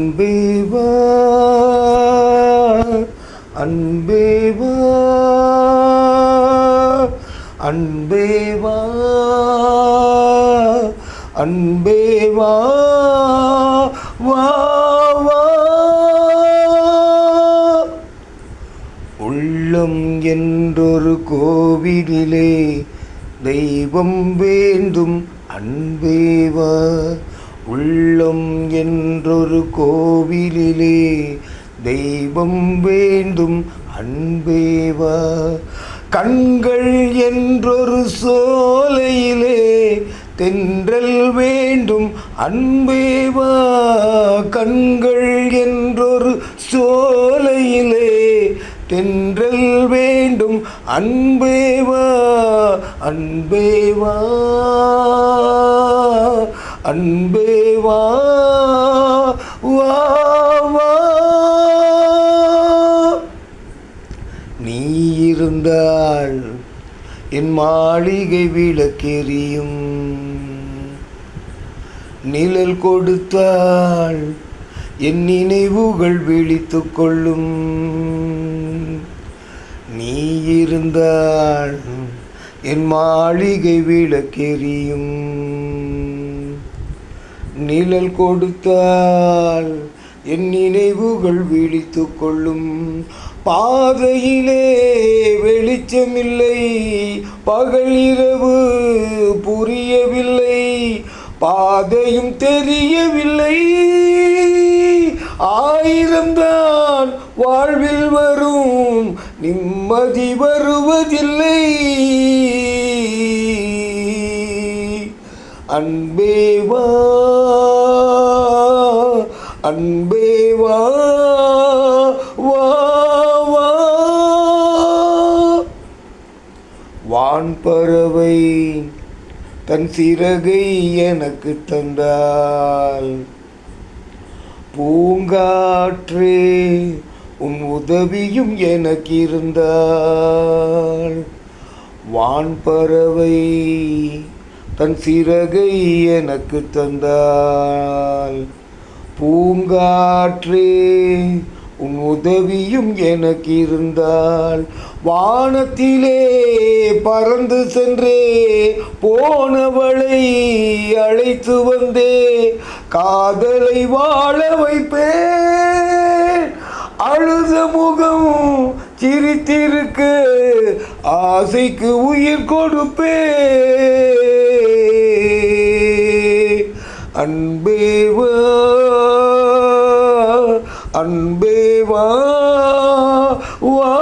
அன்பேவா அன்பேவா அன்பேவா அன்பேவா வா வா. உள்ளம் என்றொரு கோவிலிலே தெய்வம் வேண்டும் அன்பேவா. உள்ளம் என்றொரு கோவிலிலே தெய்வம் வேண்டும் அன்பேவா. கண்கள் என்றொரு சோலையிலே தென்றல் வேண்டும் அன்பேவா. கண்கள் என்றொரு சோலையிலே தென்றல் வேண்டும் அன்பேவா. அன்பேவா அன்பேவா வா வா. நீ இருந்தால் என் மாளிகை விளக்கெரியும், நிழல் கொடுத்தால் என் நினைவுகள் விழித்துக் கொள்ளும். நீ இருந்தால் என் மாளிகை விளக்கெரியும், நிழல் கொடுத்தால் என் நினைவுகள் விழித்துக் கொள்ளும். பாதையிலே வெளிச்சமில்லை, பகல் இரவு புரியவில்லை, பாதையும் தெரியவில்லை. ஆயிரம்தான் வாழ்வில் வரும், நிம்மதி வருவதில்லை. அன்பேவா அன்பேவா வா வா. வான்பறவை தன் சிறகை எனக்கு தந்தால், பூங்காற்றே உன் உதவியும் எனக்கு இருந்தால். வான்பறவை தன் சிறகை எனக்கு தந்தால், பூங்காற்றே உன் உதவியும் எனக்கு இருந்தால். வானத்திலே பறந்து சென்றே போனவளை அழைத்து வந்தே காதலை வாழ வைப்பேன். அழுத முகம் சிரித்திருக்க ஆசைக்கு உயிர் கொடுப்பே. அன்பேவா அன்பேவா வா